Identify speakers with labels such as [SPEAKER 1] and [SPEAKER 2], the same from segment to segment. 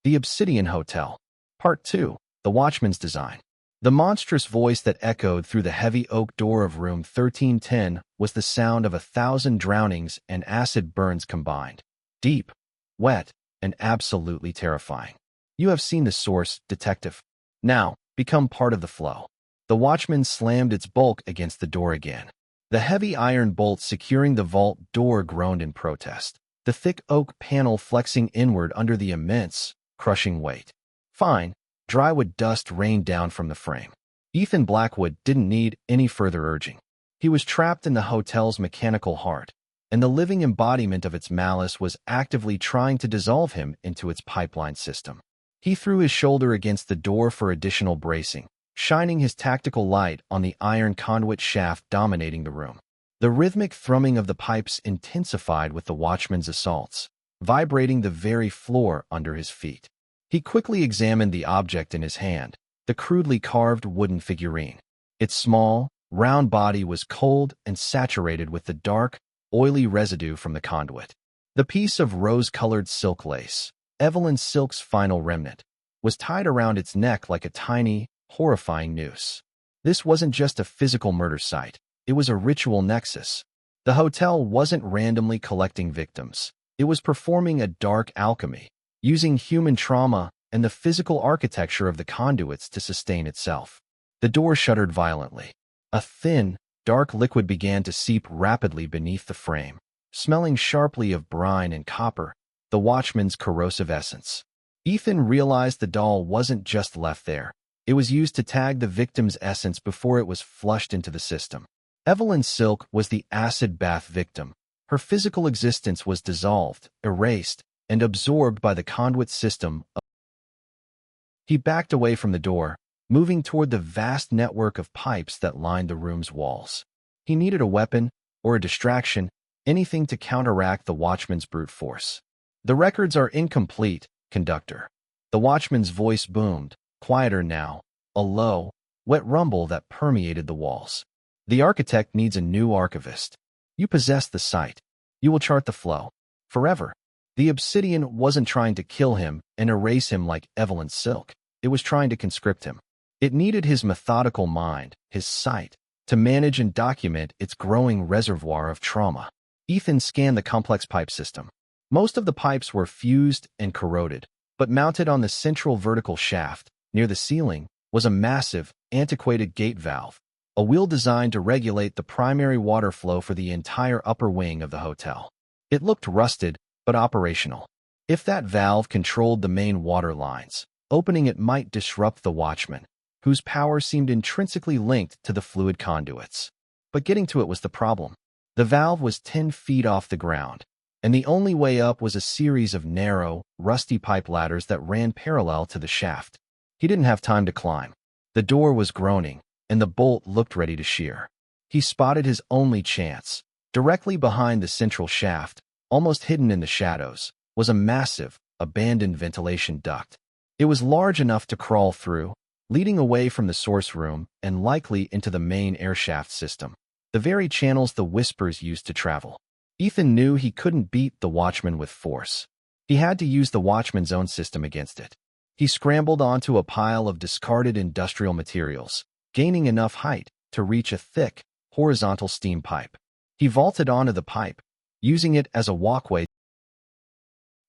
[SPEAKER 1] The Obsidian Hotel. Part 2. The Watchman's Design. The monstrous voice that echoed through the heavy oak door of room 1310 was the sound of 1,000 drownings and acid burns combined. Deep, wet, and absolutely terrifying. You have seen the source, detective. Now, become part of the flow. The watchman slammed its bulk against the door again. The heavy iron bolt securing the vault door groaned in protest, the thick oak panel flexing inward under the immense, crushing weight. Fine, drywood dust rained down from the frame. Ethan Blackwood didn't need any further urging. He was trapped in the hotel's mechanical heart, and the living embodiment of its malice was actively trying to dissolve him into its pipeline system. He threw his shoulder against the door for additional bracing, shining his tactical light on the iron conduit shaft dominating the room. The rhythmic thrumming of the pipes intensified with the watchman's assaults, vibrating the very floor under his feet. He quickly examined the object in his hand, the crudely carved wooden figurine. Its small, round body was cold and saturated with the dark, oily residue from the conduit. The piece of rose-colored silk lace, Evelyn Silk's final remnant, was tied around its neck like a tiny, horrifying noose. This wasn't just a physical murder site. It was a ritual nexus. The hotel wasn't randomly collecting victims. It was performing a dark alchemy, using human trauma and the physical architecture of the conduits to sustain itself. The door shuddered violently. A thin, dark liquid began to seep rapidly beneath the frame, smelling sharply of brine and copper, the watchman's corrosive essence. Ethan realized the doll wasn't just left there. It was used to tag the victim's essence before it was flushed into the system. Evelyn Silk was the acid bath victim. Her physical existence was dissolved, erased, and absorbed by the conduit system. He backed away from the door, moving toward the vast network of pipes that lined the room's walls. He needed a weapon, or a distraction, anything to counteract the watchman's brute force. The records are incomplete, conductor. The watchman's voice boomed, quieter now, a low, wet rumble that permeated the walls. The architect needs a new archivist. You possess the site. You will chart the flow. Forever. The obsidian wasn't trying to kill him and erase him like Evelyn Silk. It was trying to conscript him. It needed his methodical mind, his sight, to manage and document its growing reservoir of trauma. Ethan scanned the complex pipe system. Most of the pipes were fused and corroded, but mounted on the central vertical shaft, near the ceiling, was a massive, antiquated gate valve, a wheel designed to regulate the primary water flow for the entire upper wing of the hotel. It looked rusted, but operational. If that valve controlled the main water lines, opening it might disrupt the watchman, whose power seemed intrinsically linked to the fluid conduits. But getting to it was the problem. The valve was 10 feet off the ground, and the only way up was a series of narrow, rusty pipe ladders that ran parallel to the shaft. He didn't have time to climb. The door was groaning, and the bolt looked ready to shear. He spotted his only chance. Directly behind the central shaft, almost hidden in the shadows, was a massive, abandoned ventilation duct. It was large enough to crawl through, leading away from the source room and likely into the main airshaft system, the very channels the Whispers used to travel. Ethan knew he couldn't beat the watchman with force. He had to use the watchman's own system against it. He scrambled onto a pile of discarded industrial materials, gaining enough height to reach a thick, horizontal steam pipe. He vaulted onto the pipe, using it as a walkway.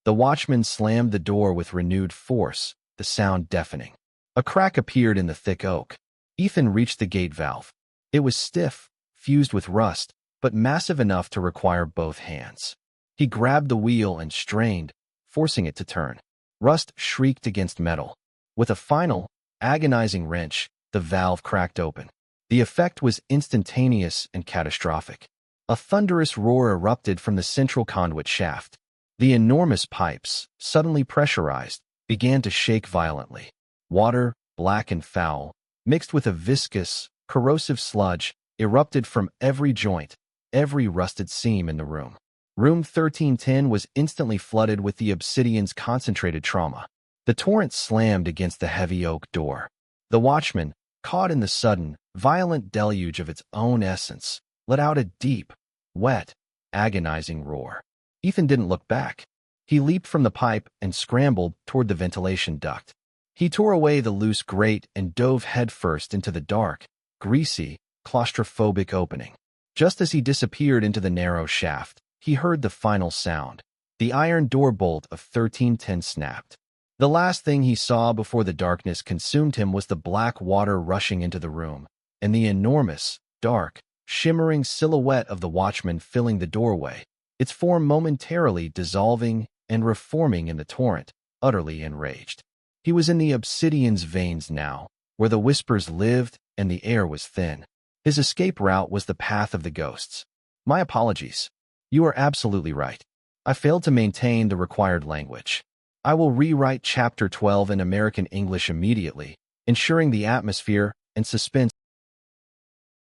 [SPEAKER 1] The watchman slammed the door with renewed force, the sound deafening. A crack appeared in the thick oak. Ethan reached the gate valve. It was stiff, fused with rust, but massive enough to require both hands. He grabbed the wheel and strained, forcing it to turn. Rust shrieked against metal. With a final, agonizing wrench, the valve cracked open. The effect was instantaneous and catastrophic. A thunderous roar erupted from the central conduit shaft. The enormous pipes, suddenly pressurized, began to shake violently. Water, black and foul, mixed with a viscous, corrosive sludge, erupted from every joint, every rusted seam in the room. Room 1310 was instantly flooded with the obsidian's concentrated trauma. The torrent slammed against the heavy oak door. The watchman, caught in the sudden, violent deluge of its own essence, let out a deep, wet, agonizing roar. Ethan didn't look back. He leaped from the pipe and scrambled toward the ventilation duct. He tore away the loose grate and dove headfirst into the dark, greasy, claustrophobic opening. Just as he disappeared into the narrow shaft, he heard the final sound. The iron door bolt of 1310 snapped. The last thing he saw before the darkness consumed him was the black water rushing into the room, and the enormous, dark, shimmering silhouette of the watchman filling the doorway, its form momentarily dissolving and reforming in the torrent, utterly enraged. He was in the Obsidian's veins now, where the whispers lived and the air was thin. His escape route was the path of the ghosts. My apologies. You are absolutely right. I failed to maintain the required language. I will rewrite Chapter 12 in American English immediately, ensuring the atmosphere and suspense.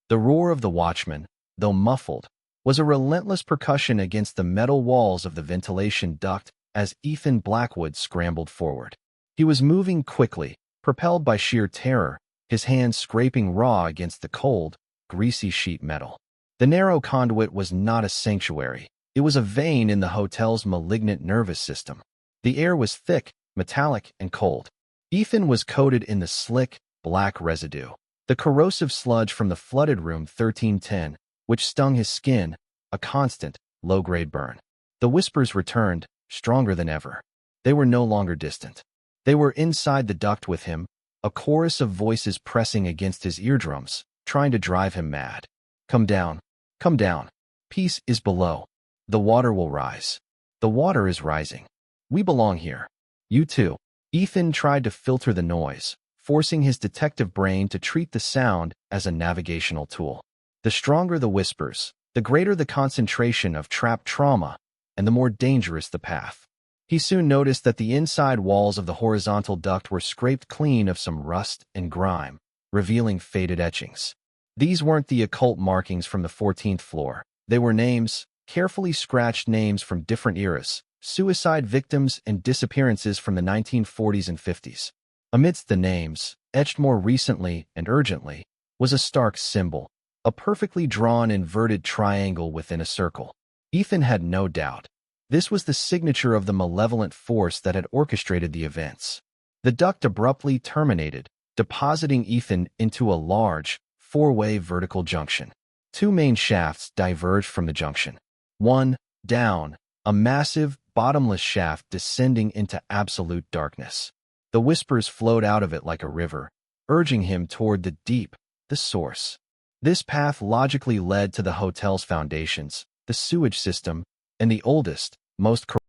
[SPEAKER 1] The roar of the watchman, though muffled, was a relentless percussion against the metal walls of the ventilation duct as Ethan Blackwood scrambled forward. He was moving quickly, propelled by sheer terror, his hands scraping raw against the cold, greasy sheet metal. The narrow conduit was not a sanctuary. It was a vein in the hotel's malignant nervous system. The air was thick, metallic, and cold. Ethan was coated in the slick, black residue, the corrosive sludge from the flooded room 1310, which stung his skin, a constant, low-grade burn. The whispers returned, stronger than ever. They were no longer distant. They were inside the duct with him, a chorus of voices pressing against his eardrums, trying to drive him mad. Come down. Come down. Peace is below. The water will rise. The water is rising. We belong here. You too. Ethan tried to filter the noise, forcing his detective brain to treat the sound as a navigational tool. The stronger the whispers, the greater the concentration of trapped trauma, and the more dangerous the path. He soon noticed that the inside walls of the horizontal duct were scraped clean of some rust and grime, revealing faded etchings. These weren't the occult markings from the 14th floor. They were names, carefully scratched names from different eras, suicide victims and disappearances from the 1940s and 50s. Amidst the names, etched more recently and urgently, was a stark symbol, a perfectly drawn inverted triangle within a circle. Ethan had no doubt. This was the signature of the malevolent force that had orchestrated the events. The duct abruptly terminated, depositing Ethan into a large, four-way vertical junction. Two main shafts diverged from the junction. One, down, a massive, bottomless shaft descending into absolute darkness. The whispers flowed out of it like a river, urging him toward the deep, the source. This path logically led to the hotel's foundations, the sewage system, and the oldest, most corrupt.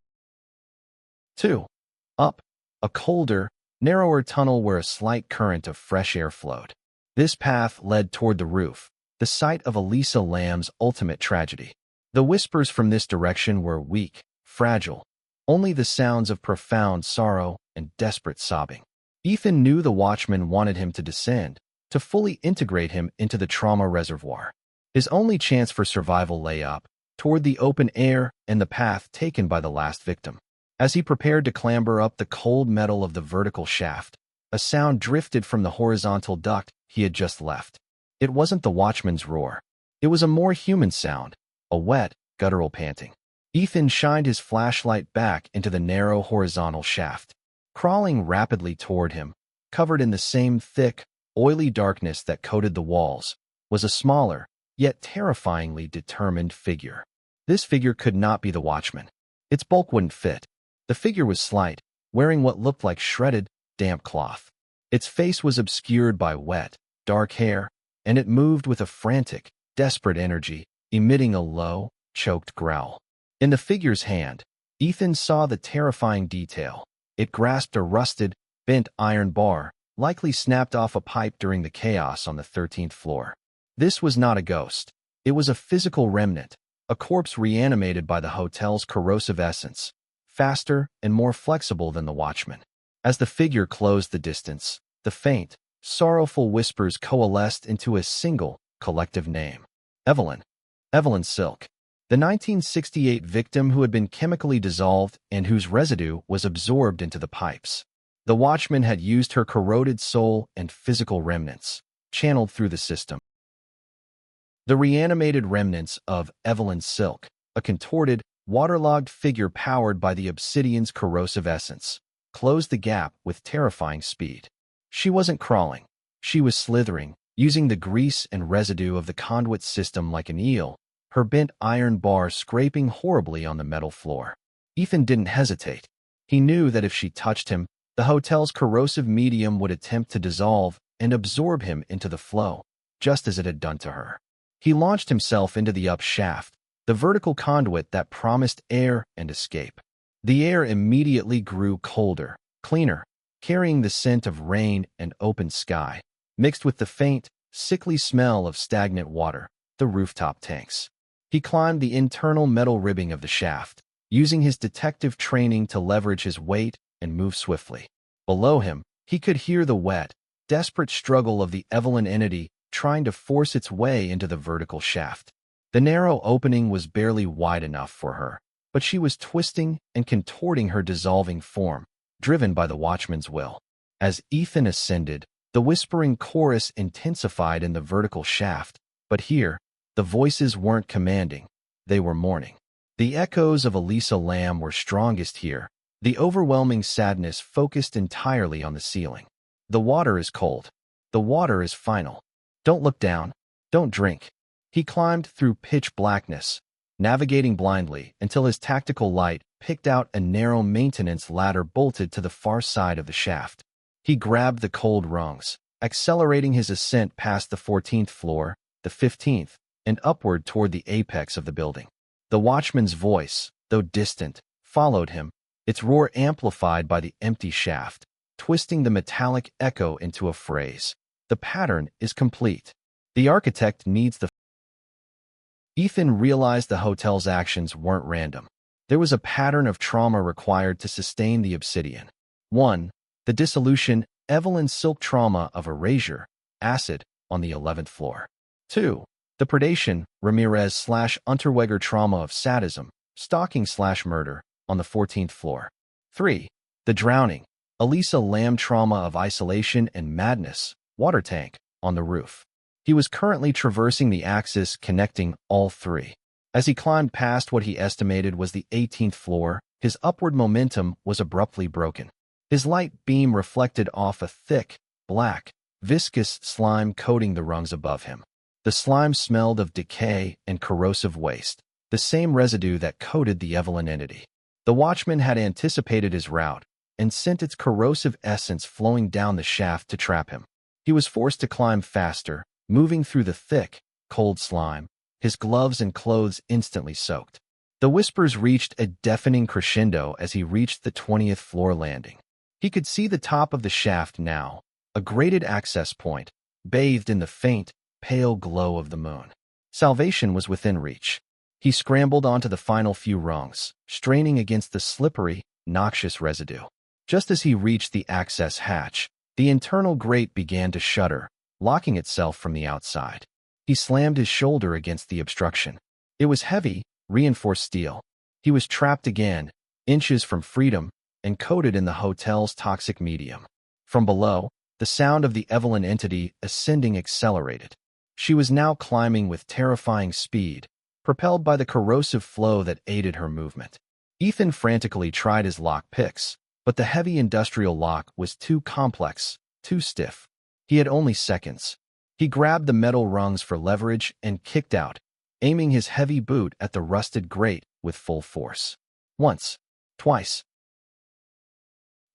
[SPEAKER 1] 2. Up, a colder, narrower tunnel where a slight current of fresh air flowed. This path led toward the roof, the site of Elisa Lamb's ultimate tragedy. The whispers from this direction were weak, fragile, only the sounds of profound sorrow and desperate sobbing. Ethan knew the watchman wanted him to descend, to fully integrate him into the trauma reservoir. His only chance for survival lay up, toward the open air and the path taken by the last victim. As he prepared to clamber up the cold metal of the vertical shaft, a sound drifted from the horizontal duct he had just left. It wasn't the watchman's roar. It was a more human sound, a wet, guttural panting. Ethan shined his flashlight back into the narrow horizontal shaft. Crawling rapidly toward him, covered in the same thick, oily darkness that coated the walls, was a smaller, yet terrifyingly determined figure. This figure could not be the watchman. Its bulk wouldn't fit. The figure was slight, wearing what looked like shredded, damp cloth. Its face was obscured by wet, dark hair, and it moved with a frantic, desperate energy, emitting a low, choked growl. In the figure's hand, Ethan saw the terrifying detail. It grasped a rusted, bent iron bar, likely snapped off a pipe during the chaos on the 13th floor. This was not a ghost. It was a physical remnant, a corpse reanimated by the hotel's corrosive essence, faster and more flexible than the watchman. As the figure closed the distance, the faint, sorrowful whispers coalesced into a single, collective name. Evelyn. Evelyn Silk. The 1968 victim who had been chemically dissolved and whose residue was absorbed into the pipes. The watchman had used her corroded soul and physical remnants, channeled through the system. The reanimated remnants of Evelyn Silk, a contorted, waterlogged figure powered by the obsidian's corrosive essence, closed the gap with terrifying speed. She wasn't crawling. She was slithering, using the grease and residue of the conduit system like an eel, her bent iron bar scraping horribly on the metal floor. Ethan didn't hesitate. He knew that if she touched him, the hotel's corrosive medium would attempt to dissolve and absorb him into the flow, just as it had done to her. He launched himself into the up shaft, the vertical conduit that promised air and escape. The air immediately grew colder, cleaner, carrying the scent of rain and open sky, mixed with the faint, sickly smell of stagnant water, the rooftop tanks. He climbed the internal metal ribbing of the shaft, using his detective training to leverage his weight and move swiftly. Below him, he could hear the wet, desperate struggle of the Evelyn entity trying to force its way into the vertical shaft. The narrow opening was barely wide enough for her, but she was twisting and contorting her dissolving form, driven by the watchman's will. As Ethan ascended, the whispering chorus intensified in the vertical shaft, but here, the voices weren't commanding, they were mourning. The echoes of Elisa Lamb were strongest here, the overwhelming sadness focused entirely on the ceiling. The water is cold. The water is final. Don't look down. Don't drink. He climbed through pitch blackness, navigating blindly until his tactical light picked out a narrow maintenance ladder bolted to the far side of the shaft. He grabbed the cold rungs, accelerating his ascent past the 14th floor, the 15th, and upward toward the apex of the building. The watchman's voice, though distant, followed him, its roar amplified by the empty shaft, twisting the metallic echo into a phrase. The pattern is complete. The architect needs the... Ethan realized the hotel's actions weren't random. There was a pattern of trauma required to sustain the obsidian. 1. The dissolution, Evelyn silk trauma of erasure, acid, on the 11th floor. 2. The predation, Ramirez/Unterweger trauma of sadism, stalking/murder, on the 14th floor. 3. The drowning, Elisa Lamb trauma of isolation and madness, water tank, on the roof. He was currently traversing the axis connecting all three. As he climbed past what he estimated was the 18th floor, his upward momentum was abruptly broken. His light beam reflected off a thick, black, viscous slime coating the rungs above him. The slime smelled of decay and corrosive waste, the same residue that coated the Evelyn entity. The watchman had anticipated his route and sent its corrosive essence flowing down the shaft to trap him. He was forced to climb faster, moving through the thick, cold slime, his gloves and clothes instantly soaked. The whispers reached a deafening crescendo as he reached the 20th floor landing. He could see the top of the shaft now, a grated access point, bathed in the faint, pale glow of the moon. Salvation was within reach. He scrambled onto the final few rungs, straining against the slippery, noxious residue. Just as he reached the access hatch, the internal grate began to shudder, locking itself from the outside. He slammed his shoulder against the obstruction. It was heavy, reinforced steel. He was trapped again, inches from freedom, and coated in the hotel's toxic medium. From below, the sound of the Evelyn entity ascending accelerated. She was now climbing with terrifying speed, propelled by the corrosive flow that aided her movement. Ethan frantically tried his lock picks, but the heavy industrial lock was too complex, too stiff. He had only seconds. He grabbed the metal rungs for leverage and kicked out, aiming his heavy boot at the rusted grate with full force. Once, twice.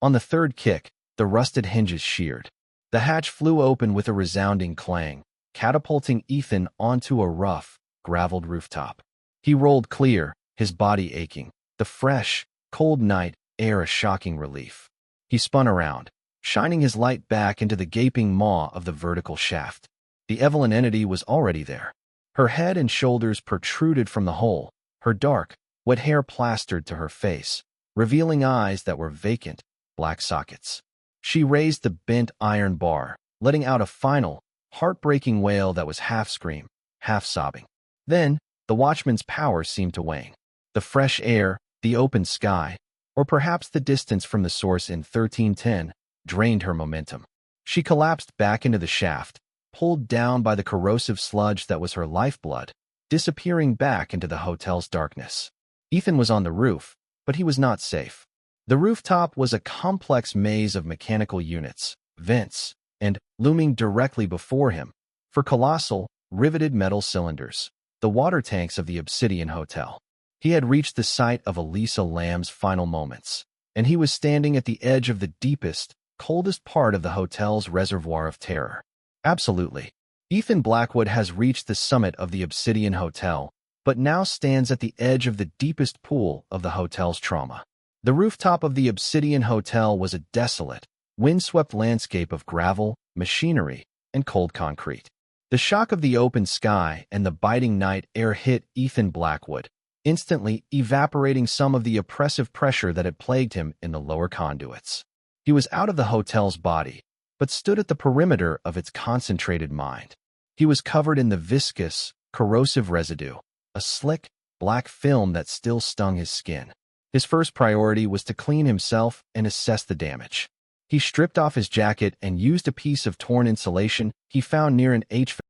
[SPEAKER 1] On the third kick, the rusted hinges sheared. The hatch flew open with a resounding clang, catapulting Ethan onto a rough, graveled rooftop. He rolled clear, his body aching, the fresh, cold night air a shocking relief. He spun around, shining his light back into the gaping maw of the vertical shaft. The Evelyn entity was already there. Her head and shoulders protruded from the hole, her dark, wet hair plastered to her face, revealing eyes that were vacant, black sockets. She raised the bent iron bar, letting out a final, heartbreaking wail that was half scream, half sobbing. Then, the watchman's power seemed to wane. The fresh air, the open sky, or perhaps the distance from the source in 1310, drained her momentum. She collapsed back into the shaft, pulled down by the corrosive sludge that was her lifeblood, disappearing back into the hotel's darkness. Ethan was on the roof, but he was not safe. The rooftop was a complex maze of mechanical units, vents, and, looming directly before him, for colossal, riveted metal cylinders, the water tanks of the Obsidian Hotel. He had reached the site of Elisa Lamb's final moments, and he was standing at the edge of the deepest, coldest part of the hotel's reservoir of terror. Absolutely. Ethan Blackwood has reached the summit of the Obsidian Hotel, but now stands at the edge of the deepest pool of the hotel's trauma. The rooftop of the Obsidian Hotel was a desolate, windswept landscape of gravel, machinery, and cold concrete. The shock of the open sky and the biting night air hit Ethan Blackwood, instantly evaporating some of the oppressive pressure that had plagued him in the lower conduits. He was out of the hotel's body, but stood at the perimeter of its concentrated mind. He was covered in the viscous, corrosive residue, a slick, black film that still stung his skin. His first priority was to clean himself and assess the damage. He stripped off his jacket and used a piece of torn insulation he found near an HVAC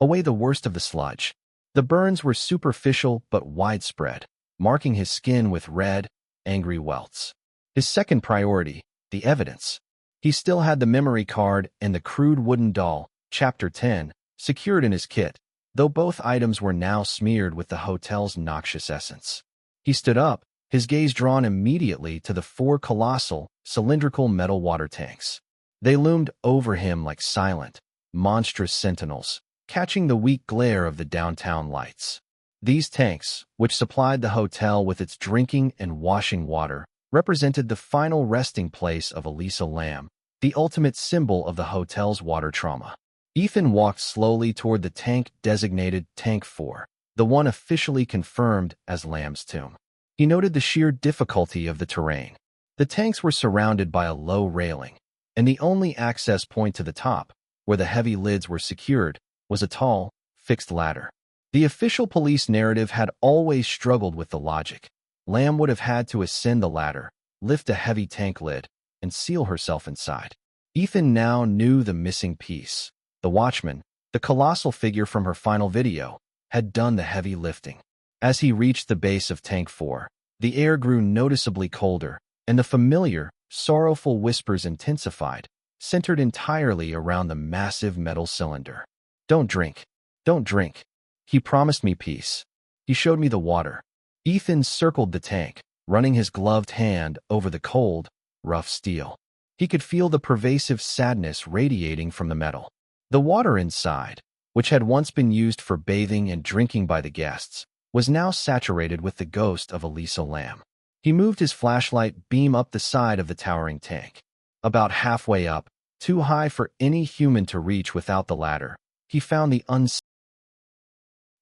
[SPEAKER 1] away the worst of the sludge. The burns were superficial but widespread, marking his skin with red, angry welts. His second priority, the evidence. He still had the memory card and the crude wooden doll, Chapter 10, secured in his kit, though both items were now smeared with the hotel's noxious essence. He stood up, his gaze drawn immediately to the four colossal, cylindrical metal water tanks. They loomed over him like silent, monstrous sentinels, catching the weak glare of the downtown lights. These tanks, which supplied the hotel with its drinking and washing water, represented the final resting place of Elisa Lamb, the ultimate symbol of the hotel's water trauma. Ethan walked slowly toward the tank designated Tank 4, the one officially confirmed as Lamb's tomb. He noted the sheer difficulty of the terrain. The tanks were surrounded by a low railing, and the only access point to the top, where the heavy lids were secured, was a tall, fixed ladder. The official police narrative had always struggled with the logic. Lamb would have had to ascend the ladder, lift a heavy tank lid, and seal herself inside. Ethan now knew the missing piece. The watchman, the colossal figure from her final video, had done the heavy lifting. As he reached the base of Tank 4, the air grew noticeably colder, and the familiar, sorrowful whispers intensified, centered entirely around the massive metal cylinder. Don't drink. Don't drink. He promised me peace. He showed me the water. Ethan circled the tank, running his gloved hand over the cold, rough steel. He could feel the pervasive sadness radiating from the metal. The water inside, which had once been used for bathing and drinking by the guests, was now saturated with the ghost of Elisa Lamb. He moved his flashlight beam up the side of the towering tank. About halfway up, too high for any human to reach without the ladder, he found the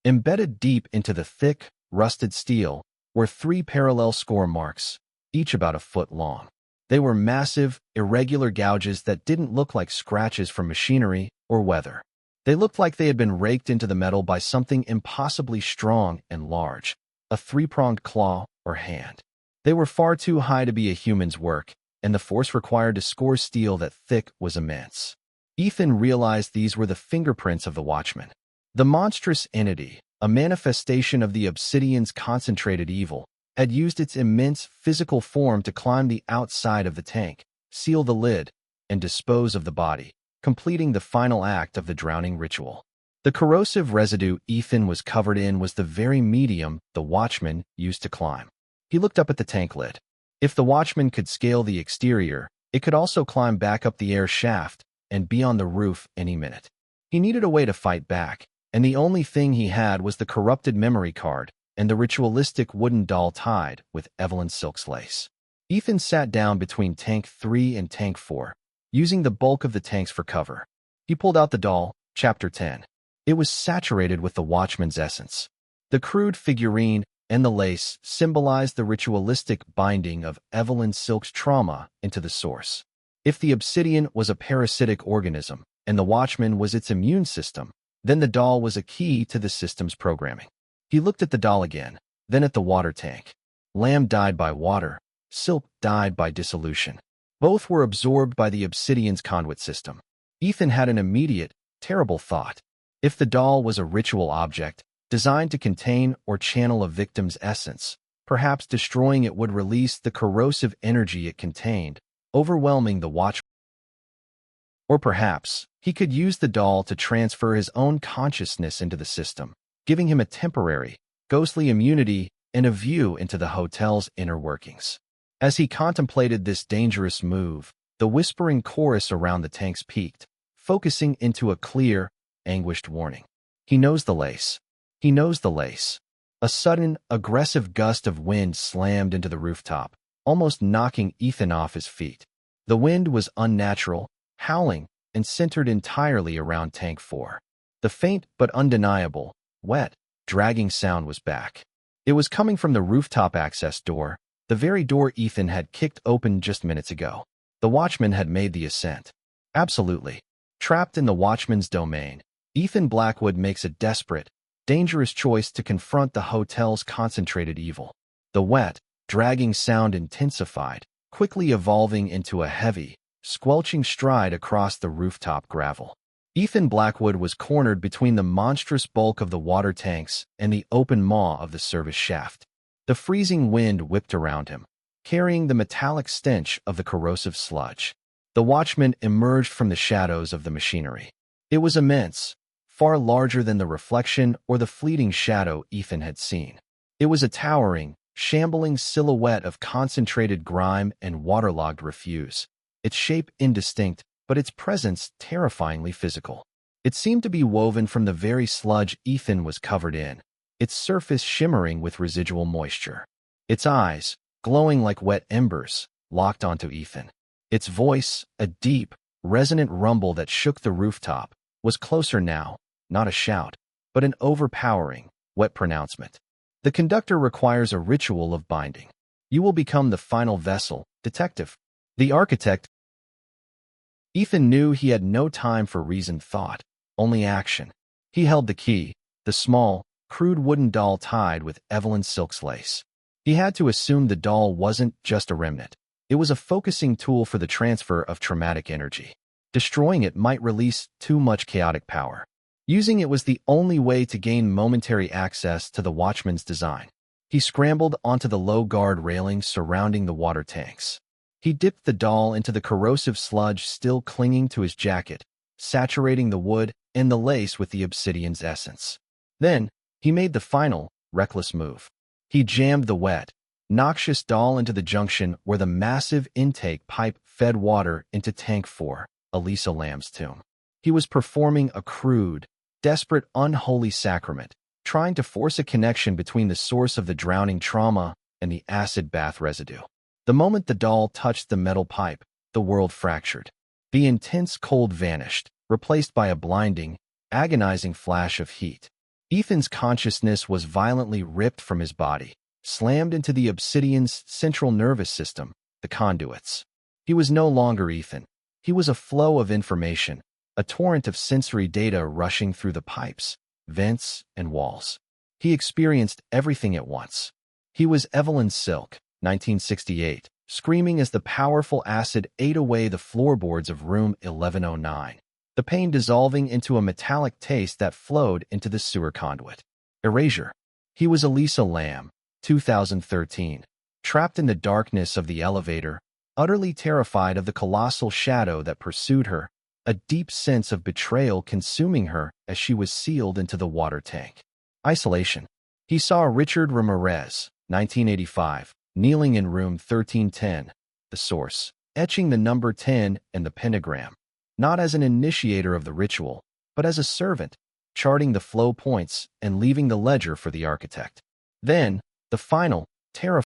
[SPEAKER 1] embedded deep into the thick, rusted steel were 3 parallel score marks, each about a foot long. They were massive, irregular gouges that didn't look like scratches from machinery or weather. They looked like they had been raked into the metal by something impossibly strong and large, a 3-pronged claw or hand. They were far too high to be a human's work, and the force required to score steel that thick was immense. Ethan realized these were the fingerprints of the watchman. The monstrous entity, a manifestation of the Obsidian's concentrated evil, had used its immense physical form to climb the outside of the tank, seal the lid, and dispose of the body, completing the final act of the drowning ritual. The corrosive residue Ethan was covered in was the very medium the watchman used to climb. He looked up at the tank lid. If the watchman could scale the exterior, it could also climb back up the air shaft and be on the roof any minute. He needed a way to fight back, and the only thing he had was the corrupted memory card and the ritualistic wooden doll tied with Evelyn Silk's lace. Ethan sat down between Tank 3 and Tank 4, using the bulk of the tanks for cover. He pulled out the doll, Chapter 10. It was saturated with the watchman's essence. The crude figurine and the lace symbolized the ritualistic binding of Evelyn Silk's trauma into the source. If the obsidian was a parasitic organism, and the watchman was its immune system, then the doll was a key to the system's programming. He looked at the doll again, then at the water tank. Lamb died by water, Silk died by dissolution. Both were absorbed by the obsidian's conduit system. Ethan had an immediate, terrible thought. If the doll was a ritual object, designed to contain or channel a victim's essence. Perhaps destroying it would release the corrosive energy it contained, overwhelming the watchman. Or perhaps he could use the doll to transfer his own consciousness into the system, giving him a temporary, ghostly immunity and a view into the hotel's inner workings. As he contemplated this dangerous move, the whispering chorus around the tanks peaked, focusing into a clear, anguished warning. He knows the lace. He knows the lace. A sudden, aggressive gust of wind slammed into the rooftop, almost knocking Ethan off his feet. The wind was unnatural, howling, and centered entirely around Tank 4. The faint but undeniable, wet, dragging sound was back. It was coming from the rooftop access door, the very door Ethan had kicked open just minutes ago. The watchman had made the ascent. Absolutely. Trapped in the watchman's domain, Ethan Blackwood makes a desperate, dangerous choice to confront the hotel's concentrated evil. The wet, dragging sound intensified, quickly evolving into a heavy, squelching stride across the rooftop gravel. Ethan Blackwood was cornered between the monstrous bulk of the water tanks and the open maw of the service shaft. The freezing wind whipped around him, carrying the metallic stench of the corrosive sludge. The watchman emerged from the shadows of the machinery. It was immense, far larger than the reflection or the fleeting shadow Ethan had seen. It was a towering, shambling silhouette of concentrated grime and waterlogged refuse, its shape indistinct, but its presence terrifyingly physical. It seemed to be woven from the very sludge Ethan was covered in, its surface shimmering with residual moisture. Its eyes, glowing like wet embers, locked onto Ethan. Its voice, a deep, resonant rumble that shook the rooftop, was closer now, not a shout, but an overpowering, wet pronouncement. The conductor requires a ritual of binding. You will become the final vessel, detective. The architect. Ethan knew he had no time for reasoned thought, only action. He held the key, the small, crude wooden doll tied with Evelyn Silk's lace. He had to assume the doll wasn't just a remnant. It was a focusing tool for the transfer of traumatic energy. Destroying it might release too much chaotic power. Using it was the only way to gain momentary access to the watchman's design. He scrambled onto the low guard railing surrounding the water tanks. He dipped the doll into the corrosive sludge still clinging to his jacket, saturating the wood and the lace with the obsidian's essence. Then, he made the final, reckless move. He jammed the wet, noxious doll into the junction where the massive intake pipe fed water into Tank 4, Elisa Lamb's tomb. He was performing a crude, desperate, unholy sacrament, trying to force a connection between the source of the drowning trauma and the acid bath residue. The moment the doll touched the metal pipe, the world fractured. The intense cold vanished, replaced by a blinding, agonizing flash of heat. Ethan's consciousness was violently ripped from his body, slammed into the obsidian's central nervous system, the conduits. He was no longer Ethan. He was a flow of information, a torrent of sensory data rushing through the pipes, vents, and walls. He experienced everything at once. He was Evelyn Silk, 1968, screaming as the powerful acid ate away the floorboards of room 1109, the pain dissolving into a metallic taste that flowed into the sewer conduit. Erasure. He was Elisa Lamb, 2013, trapped in the darkness of the elevator, utterly terrified of the colossal shadow that pursued her, a deep sense of betrayal consuming her as she was sealed into the water tank. Isolation. He saw Richard Ramirez, 1985, kneeling in room 1310, the source, etching the number 10 and the pentagram, not as an initiator of the ritual, but as a servant, charting the flow points and leaving the ledger for the architect. Then, the final, terrifying.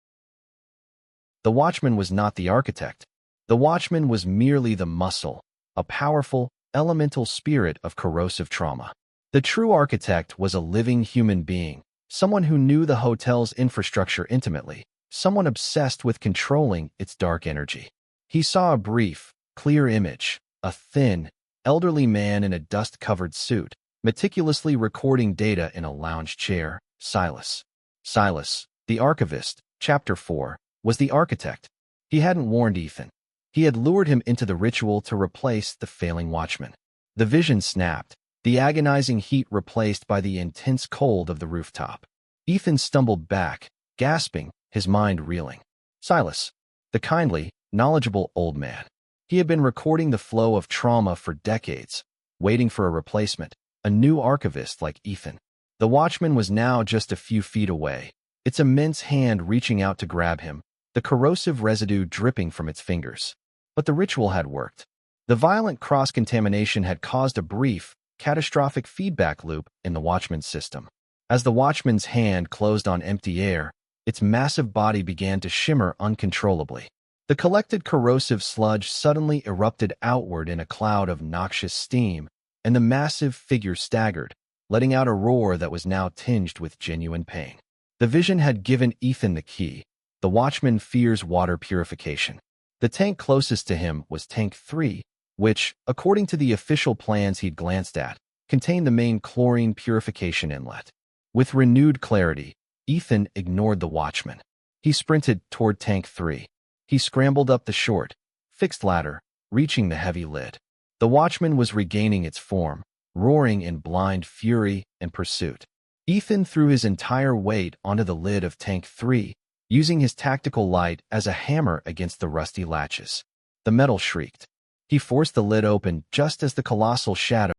[SPEAKER 1] The watchman was not the architect. The watchman was merely the muscle, a powerful, elemental spirit of corrosive trauma. The true architect was a living human being, someone who knew the hotel's infrastructure intimately, someone obsessed with controlling its dark energy. He saw a brief, clear image, a thin, elderly man in a dust-covered suit, meticulously recording data in a lounge chair, Silas. Silas, the archivist, Chapter 4, was the architect. He hadn't warned Ethan. He had lured him into the ritual to replace the failing watchman. The vision snapped. the agonizing heat replaced by the intense cold of the rooftop. Ethan stumbled back, gasping, his mind reeling. Silas, the kindly, knowledgeable old man. He had been recording the flow of trauma for decades, waiting for a replacement, a new archivist like Ethan. The watchman was now just a few feet away, its immense hand reaching out to grab him, the corrosive residue dripping from its fingers. But the ritual had worked. The violent cross-contamination had caused a brief, catastrophic feedback loop in the watchman's system. As the watchman's hand closed on empty air, its massive body began to shimmer uncontrollably. The collected corrosive sludge suddenly erupted outward in a cloud of noxious steam, and the massive figure staggered, letting out a roar that was now tinged with genuine pain. The vision had given Ethan the key. The watchman fears water purification. The tank closest to him was Tank 3, which, according to the official plans he'd glanced at, contained the main chlorine purification inlet. With renewed clarity, Ethan ignored the watchman. He sprinted toward Tank 3. He scrambled up the short, fixed ladder, reaching the heavy lid. The watchman was regaining its form, roaring in blind fury and pursuit. Ethan threw his entire weight onto the lid of Tank 3, using his tactical light as a hammer against the rusty latches. The metal shrieked. He forced the lid open just as the colossal shadow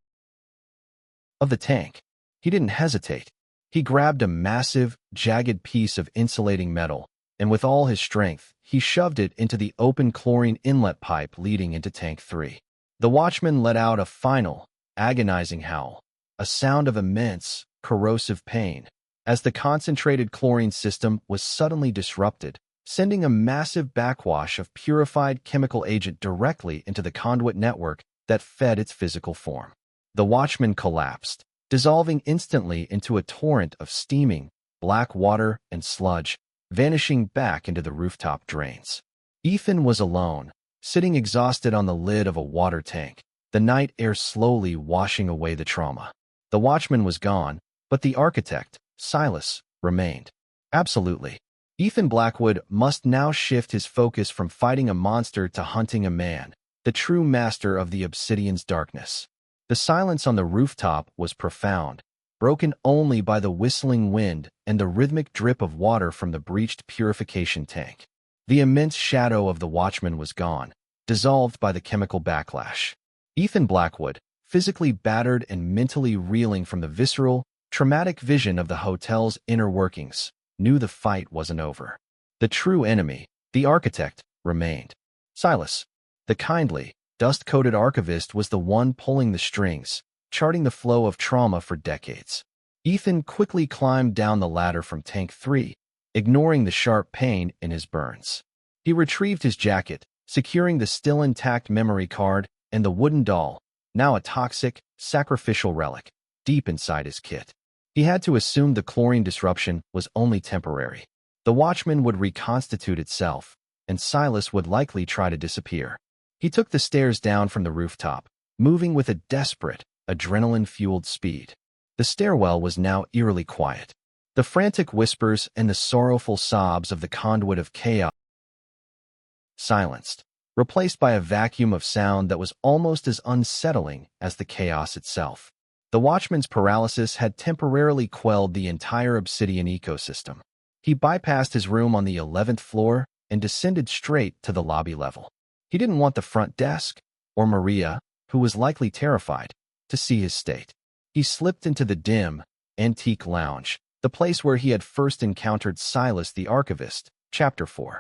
[SPEAKER 1] of the tank. He didn't hesitate. He grabbed a massive, jagged piece of insulating metal, and with all his strength, he shoved it into the open chlorine inlet pipe leading into Tank 3. The watchman let out a final, agonizing howl, a sound of immense, corrosive pain, as the concentrated chlorine system was suddenly disrupted, sending a massive backwash of purified chemical agent directly into the conduit network that fed its physical form. The watchman collapsed, dissolving instantly into a torrent of steaming, black water and sludge, vanishing back into the rooftop drains. Ethan was alone, sitting exhausted on the lid of a water tank, the night air slowly washing away the trauma. The watchman was gone, but the architect, Silas, remained. Absolutely. Ethan Blackwood must now shift his focus from fighting a monster to hunting a man, the true master of the Obsidian's darkness. The silence on the rooftop was profound, broken only by the whistling wind and the rhythmic drip of water from the breached purification tank. The immense shadow of the watchman was gone, dissolved by the chemical backlash. Ethan Blackwood, physically battered and mentally reeling from the visceral, traumatic vision of the hotel's inner workings, knew the fight wasn't over. The true enemy, the architect, remained. Silas, the kindly, dust-coated archivist, was the one pulling the strings, charting the flow of trauma for decades. Ethan quickly climbed down the ladder from Tank 3, ignoring the sharp pain in his burns. He retrieved his jacket, securing the still intact memory card and the wooden doll, now a toxic, sacrificial relic, deep inside his kit. He had to assume the chlorine disruption was only temporary. The watchman would reconstitute itself, and Silas would likely try to disappear. He took the stairs down from the rooftop, moving with a desperate, adrenaline-fueled speed. The stairwell was now eerily quiet. The frantic whispers and the sorrowful sobs of the conduit of chaos silenced, replaced by a vacuum of sound that was almost as unsettling as the chaos itself. The watchman's paralysis had temporarily quelled the entire Obsidian ecosystem. He bypassed his room on the 11th floor and descended straight to the lobby level. He didn't want the front desk, or Maria, who was likely terrified, to see his state. He slipped into the dim, antique lounge, the place where he had first encountered Silas the Archivist, Chapter 4.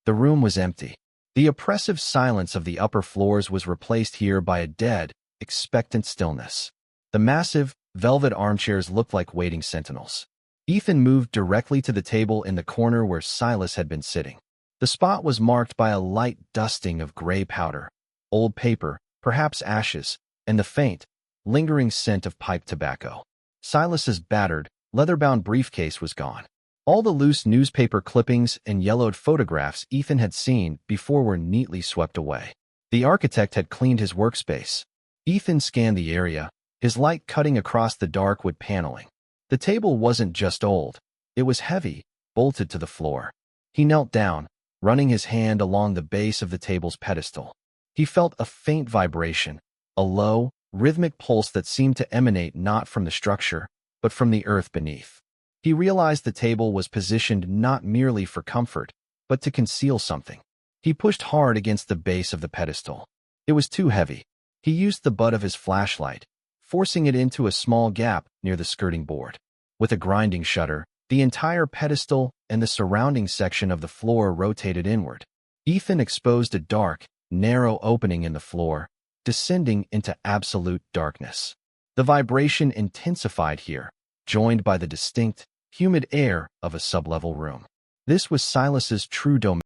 [SPEAKER 1] The room was empty. The oppressive silence of the upper floors was replaced here by a dead, expectant stillness. The massive, velvet armchairs looked like waiting sentinels. Ethan moved directly to the table in the corner where Silas had been sitting. The spot was marked by a light dusting of gray powder, old paper, perhaps ashes, and the faint, lingering scent of pipe tobacco. Silas's battered, leather-bound briefcase was gone. All the loose newspaper clippings and yellowed photographs Ethan had seen before were neatly swept away. The architect had cleaned his workspace. Ethan scanned the area, his light cutting across the dark wood paneling. The table wasn't just old. It was heavy, bolted to the floor. He knelt down, running his hand along the base of the table's pedestal. He felt a faint vibration, a low, rhythmic pulse that seemed to emanate not from the structure, but from the earth beneath. He realized the table was positioned not merely for comfort, but to conceal something. He pushed hard against the base of the pedestal. It was too heavy. He used the butt of his flashlight, forcing it into a small gap near the skirting board. With a grinding shudder, the entire pedestal and the surrounding section of the floor rotated inward. Ethan exposed a dark, narrow opening in the floor, descending into absolute darkness. The vibration intensified here, joined by the distinct, humid air of a sublevel room. This was Silas's true domain.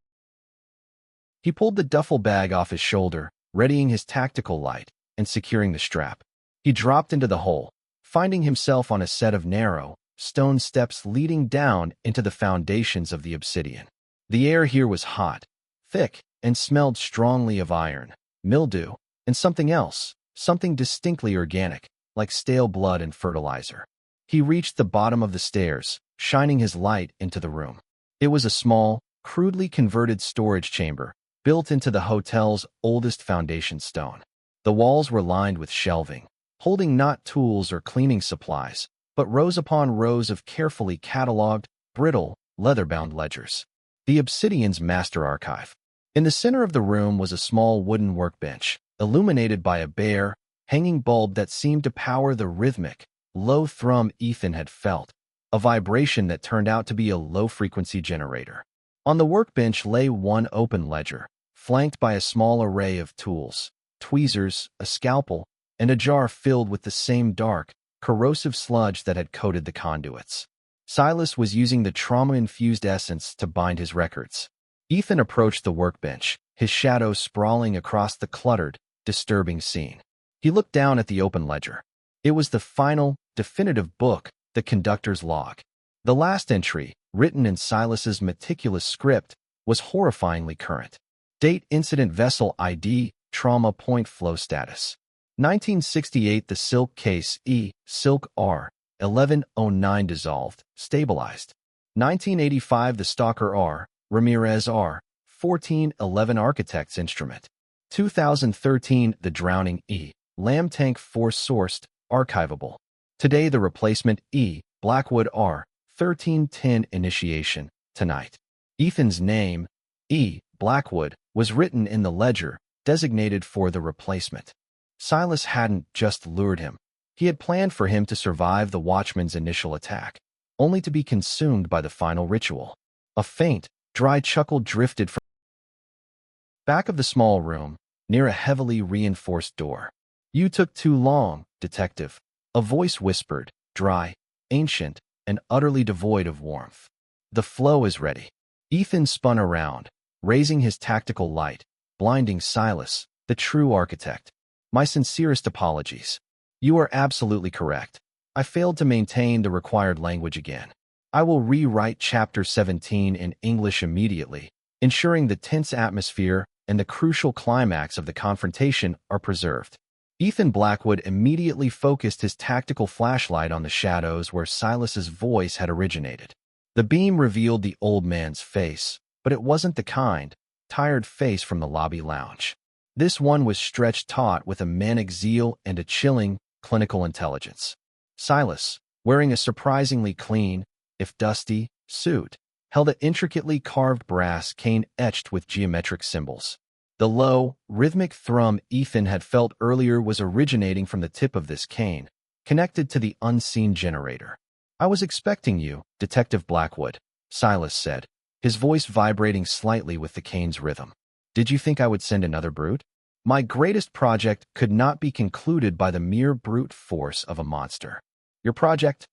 [SPEAKER 1] He pulled the duffel bag off his shoulder, readying his tactical light and securing the strap. He dropped into the hole, finding himself on a set of narrow, stone steps leading down into the foundations of the Obsidian. The air here was hot, thick, and smelled strongly of iron, mildew, and something else, something distinctly organic, like stale blood and fertilizer. He reached the bottom of the stairs, shining his light into the room. It was a small, crudely converted storage chamber, built into the hotel's oldest foundation stone. The walls were lined with shelving, holding not tools or cleaning supplies, but rows upon rows of carefully cataloged, brittle, leather-bound ledgers. The Obsidian's master archive. In the center of the room was a small wooden workbench, illuminated by a bare, hanging bulb that seemed to power the rhythmic, low thrum Ethan had felt, a vibration that turned out to be a low-frequency generator. On the workbench lay one open ledger, flanked by a small array of tools, tweezers, a scalpel, and a jar filled with the same dark, corrosive sludge that had coated the conduits. Silas was using the trauma-infused essence to bind his records. Ethan approached the workbench, his shadow sprawling across the cluttered, disturbing scene. He looked down at the open ledger. It was the final, definitive book, the conductor's log. The last entry, written in Silas's meticulous script, was horrifyingly current. Date: incident, vessel ID, trauma point, flow status. 1968, the silk case E, silk R, 1109 dissolved, stabilized. 1985, the stalker R, Ramirez R, 1411 architect's instrument. 2013, the drowning E, lamb tank force sourced, archivable. Today, the replacement E, Blackwood R, 1310 initiation, tonight. Ethan's name, E, Blackwood, was written in the ledger, designated for the replacement. Silas hadn't just lured him. He had planned for him to survive the Watchman's initial attack, only to be consumed by the final ritual. A faint, dry chuckle drifted from the back of the small room, near a heavily reinforced door. "You took too long, detective," a voice whispered, dry, ancient, and utterly devoid of warmth. "The flow is ready." Ethan spun around, raising his tactical light, blinding Silas, the true architect. "My sincerest apologies. You are absolutely correct. I failed to maintain the required language again. I will rewrite Chapter 17 in English immediately, ensuring the tense atmosphere and the crucial climax of the confrontation are preserved." Ethan Blackwood immediately focused his tactical flashlight on the shadows where Silas's voice had originated. The beam revealed the old man's face, but it wasn't the kind, tired face from the lobby lounge. This one was stretched taut with a manic zeal and a chilling, clinical intelligence. Silas, wearing a surprisingly clean, if dusty, suit, held an intricately carved brass cane etched with geometric symbols. The low, rhythmic thrum Ethan had felt earlier was originating from the tip of this cane, connected to the unseen generator. "I was expecting you, Detective Blackwood," Silas said, his voice vibrating slightly with the cane's rhythm. "Did you think I would send another brute? My greatest project could not be concluded by the mere brute force of a monster." "Your project?"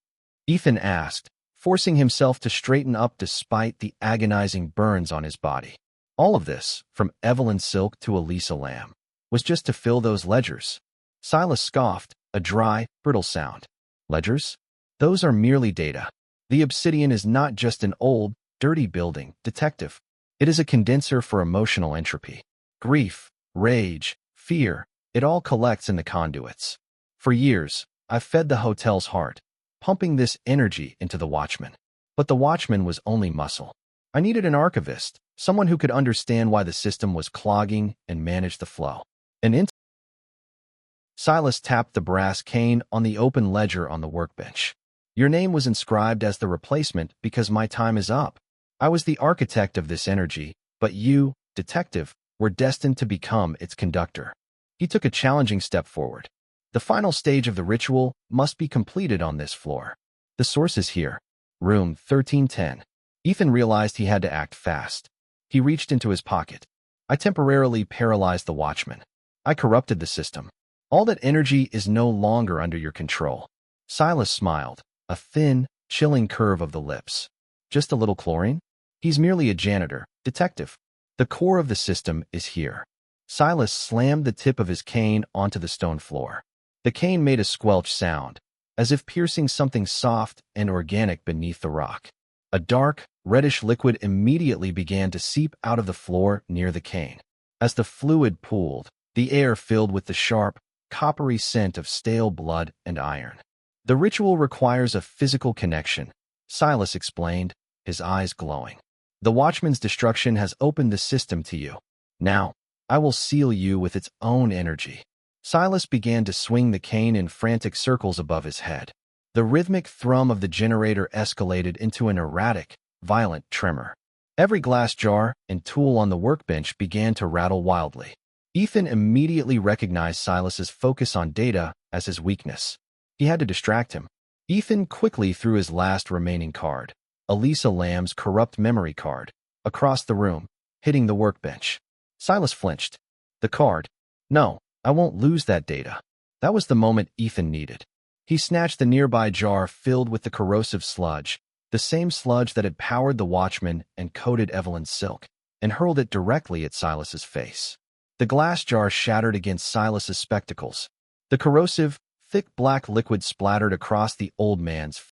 [SPEAKER 1] Ethan asked, forcing himself to straighten up despite the agonizing burns on his body. All of this, from Evelyn Silk to Elisa Lamb, was just to fill those ledgers. Silas scoffed, a dry, brittle sound. "Ledgers? Those are merely data. The Obsidian is not just an old, dirty building, detective. It is a condenser for emotional entropy. Grief, rage, fear, it all collects in the conduits. For years, I've fed the hotel's heart, pumping this energy into the Watchman. But the Watchman was only muscle. I needed an archivist, someone who could understand why the system was clogging and manage the flow. An Silas tapped the brass cane on the open ledger on the workbench. Your name was inscribed as the replacement because my time is up. I was the architect of this energy, but you, detective, were destined to become its conductor. He took a challenging step forward. The final stage of the ritual must be completed on this floor. The source is here. Room 1310. Ethan realized he had to act fast. He reached into his pocket. I temporarily paralyzed the watchman. I corrupted the system. All that energy is no longer under your control. Silas smiled, a thin, chilling curve of the lips. Just a little chlorine? He's merely a janitor, detective. The core of the system is here. Silas slammed the tip of his cane onto the stone floor. The cane made a squelch sound, as if piercing something soft and organic beneath the rock. A dark, reddish liquid immediately began to seep out of the floor near the cane. As the fluid pooled, the air filled with the sharp, coppery scent of stale blood and iron. The ritual requires a physical connection, Silas explained, his eyes glowing. The watchman's destruction has opened the system to you. Now, I will seal you with its own energy. Silas began to swing the cane in frantic circles above his head. The rhythmic thrum of the generator escalated into an erratic, violent tremor. Every glass jar and tool on the workbench began to rattle wildly. Ethan immediately recognized Silas's focus on data as his weakness. He had to distract him. Ethan quickly threw his last remaining card, Elisa Lamb's corrupt memory card, across the room, hitting the workbench. Silas flinched. The card? No, I won't lose that data. That was the moment Ethan needed. He snatched the nearby jar filled with the corrosive sludge, the same sludge that had powered the watchman and coated Evelyn's silk, and hurled it directly at Silas's face. The glass jar shattered against Silas's spectacles. The corrosive, thick black liquid splattered across the old man's face.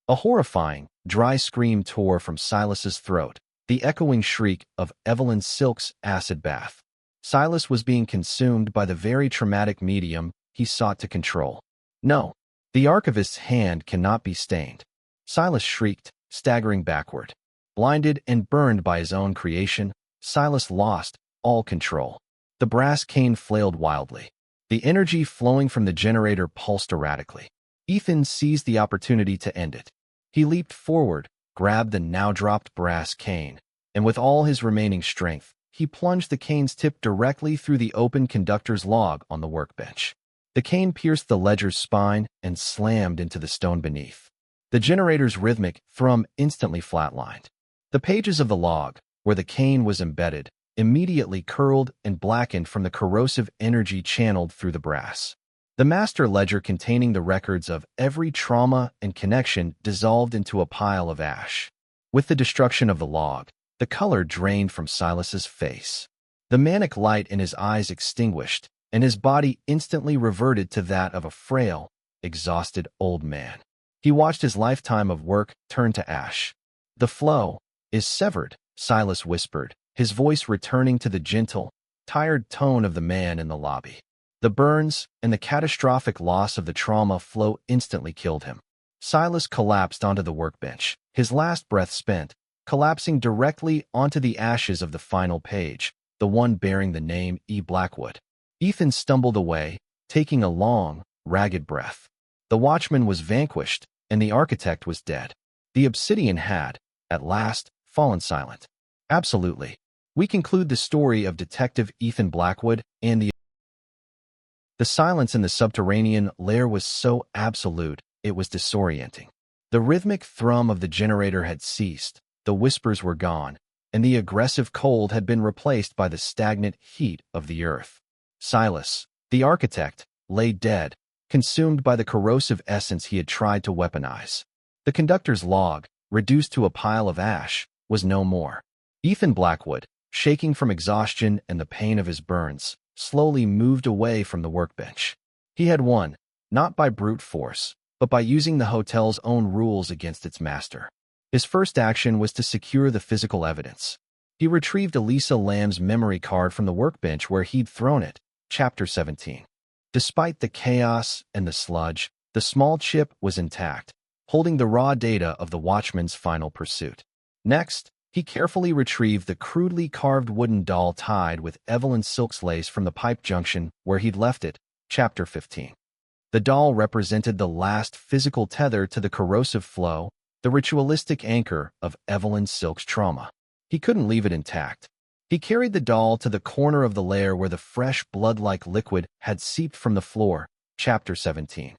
[SPEAKER 1] A horrifying, dry scream tore from Silas's throat, the echoing shriek of Evelyn Silk's acid bath. Silas was being consumed by the very traumatic medium he sought to control. No, the archivist's hand cannot be stained. Silas shrieked, staggering backward. Blinded and burned by his own creation, Silas lost all control. The brass cane flailed wildly. The energy flowing from the generator pulsed erratically. Ethan seized the opportunity to end it. He leaped forward, grabbed the now-dropped brass cane, and with all his remaining strength, he plunged the cane's tip directly through the open conductor's log on the workbench. The cane pierced the ledger's spine and slammed into the stone beneath. The generator's rhythmic thrum instantly flatlined. The pages of the log, where the cane was embedded, immediately curled and blackened from the corrosive energy channeled through the brass. The master ledger containing the records of every trauma and connection dissolved into a pile of ash. With the destruction of the log, the color drained from Silas's face. The manic light in his eyes extinguished, and his body instantly reverted to that of a frail, exhausted old man. He watched his lifetime of work turn to ash. The flow is severed, Silas whispered, his voice returning to the gentle, tired tone of the man in the lobby. The burns and the catastrophic loss of the trauma flow instantly killed him. Silas collapsed onto the workbench, his last breath spent, collapsing directly onto the ashes of the final page, the one bearing the name E. Blackwood. Ethan stumbled away, taking a long, ragged breath. The watchman was vanquished, and the architect was dead. The Obsidian had, at last, fallen silent. Absolutely. We conclude the story of Detective Ethan Blackwood and the silence in the subterranean lair was so absolute, it was disorienting. The rhythmic thrum of the generator had ceased, the whispers were gone, and the aggressive cold had been replaced by the stagnant heat of the earth. Silas, the architect, lay dead, consumed by the corrosive essence he had tried to weaponize. The conductor's log, reduced to a pile of ash, was no more. Ethan Blackwood, shaking from exhaustion and the pain of his burns, slowly moved away from the workbench. He had won, not by brute force, but by using the hotel's own rules against its master. His first action was to secure the physical evidence. He retrieved Elisa Lamb's memory card from the workbench where he'd thrown it, Chapter 17. Despite the chaos and the sludge, the small chip was intact, holding the raw data of the watchman's final pursuit. Next, He carefully retrieved the crudely carved wooden doll tied with Evelyn Silk's lace from the pipe junction where he'd left it. Chapter 15. The doll represented the last physical tether to the corrosive flow, the ritualistic anchor of Evelyn Silk's trauma. He couldn't leave it intact. He carried the doll to the corner of the lair where the fresh blood-like liquid had seeped from the floor. Chapter 17.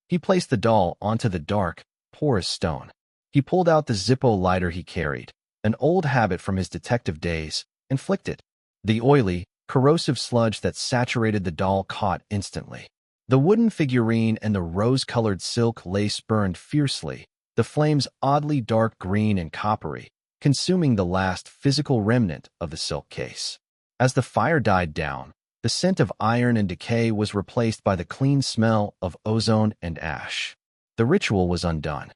[SPEAKER 1] He placed the doll onto the dark, porous stone. He pulled out the Zippo lighter he carried, an old habit from his detective days, and flicked it. The oily, corrosive sludge that saturated the doll caught instantly. The wooden figurine and the rose-colored silk lace burned fiercely, the flames oddly dark green and coppery, consuming the last physical remnant of the silk case. As the fire died down, the scent of iron and decay was replaced by the clean smell of ozone and ash. The ritual was undone.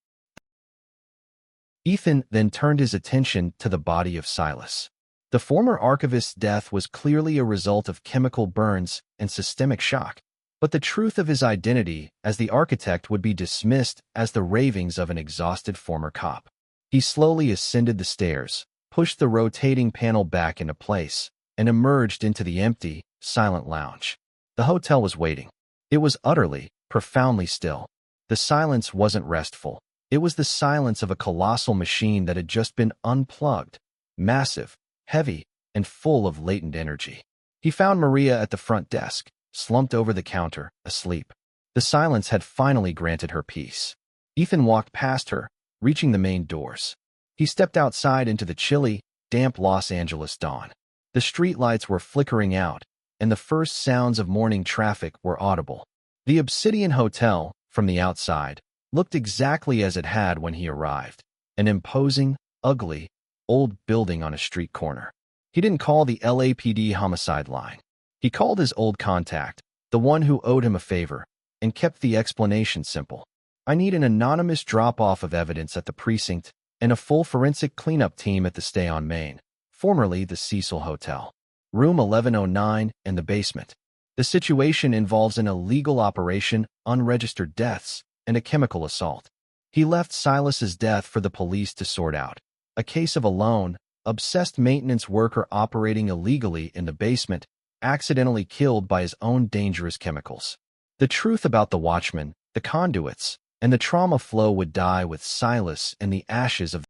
[SPEAKER 1] Ethan then turned his attention to the body of Silas. The former archivist's death was clearly a result of chemical burns and systemic shock, but the truth of his identity as the architect would be dismissed as the ravings of an exhausted former cop. He slowly ascended the stairs, pushed the rotating panel back into place, and emerged into the empty, silent lounge. The hotel was waiting. It was utterly, profoundly still. The silence wasn't restful. It was the silence of a colossal machine that had just been unplugged, massive, heavy, and full of latent energy. He found Maria at the front desk, slumped over the counter, asleep. The silence had finally granted her peace. Ethan walked past her, reaching the main doors. He stepped outside into the chilly, damp Los Angeles dawn. The streetlights were flickering out, and the first sounds of morning traffic were audible. The Obsidian Hotel, from the outside, looked exactly as it had when he arrived, an imposing, ugly, old building on a street corner. He didn't call the LAPD homicide line. He called his old contact, the one who owed him a favor, and kept the explanation simple. I need an anonymous drop-off of evidence at the precinct and a full forensic cleanup team at the Stay on Main, formerly the Cecil Hotel. Room 1109 and the basement. The situation involves an illegal operation, unregistered deaths, and a chemical assault. He left Silas's death for the police to sort out. A case of a lone, obsessed maintenance worker operating illegally in the basement, accidentally killed by his own dangerous chemicals. The truth about the watchmen, the conduits, and the trauma flow would die with Silas and the ashes of.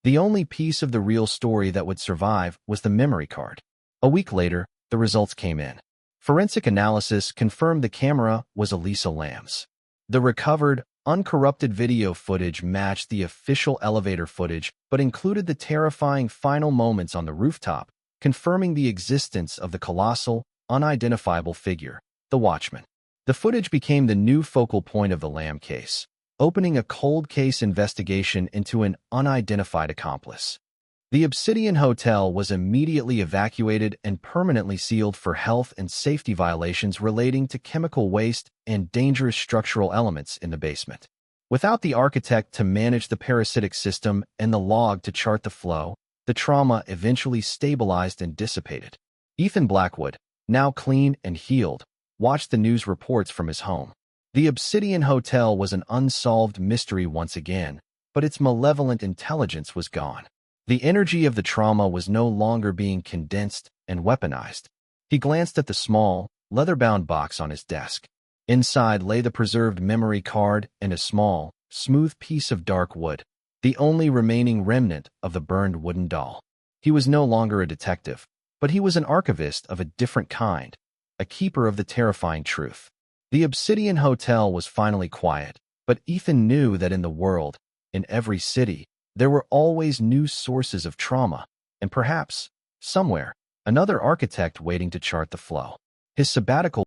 [SPEAKER 1] The only piece of the real story that would survive was the memory card. A week later, the results came in. Forensic analysis confirmed the camera was Elisa Lamb's. The recovered, uncorrupted video footage matched the official elevator footage but included the terrifying final moments on the rooftop, confirming the existence of the colossal, unidentifiable figure, the Watchman. The footage became the new focal point of the Lamb case, opening a cold case investigation into an unidentified accomplice. The Obsidian Hotel was immediately evacuated and permanently sealed for health and safety violations relating to chemical waste and dangerous structural elements in the basement. Without the architect to manage the parasitic system and the log to chart the flow, the trauma eventually stabilized and dissipated. Ethan Blackwood, now clean and healed, watched the news reports from his home. The Obsidian Hotel was an unsolved mystery once again, but its malevolent intelligence was gone. The energy of the trauma was no longer being condensed and weaponized. He glanced at the small, leather-bound box on his desk. Inside lay the preserved memory card and a small, smooth piece of dark wood, the only remaining remnant of the burned wooden doll. He was no longer a detective, but he was an archivist of a different kind, a keeper of the terrifying truth. The Obsidian Hotel was finally quiet, but Ethan knew that in the world, in every city, there were always new sources of trauma, and perhaps, somewhere, another architect waiting to chart the flow. His sabbatical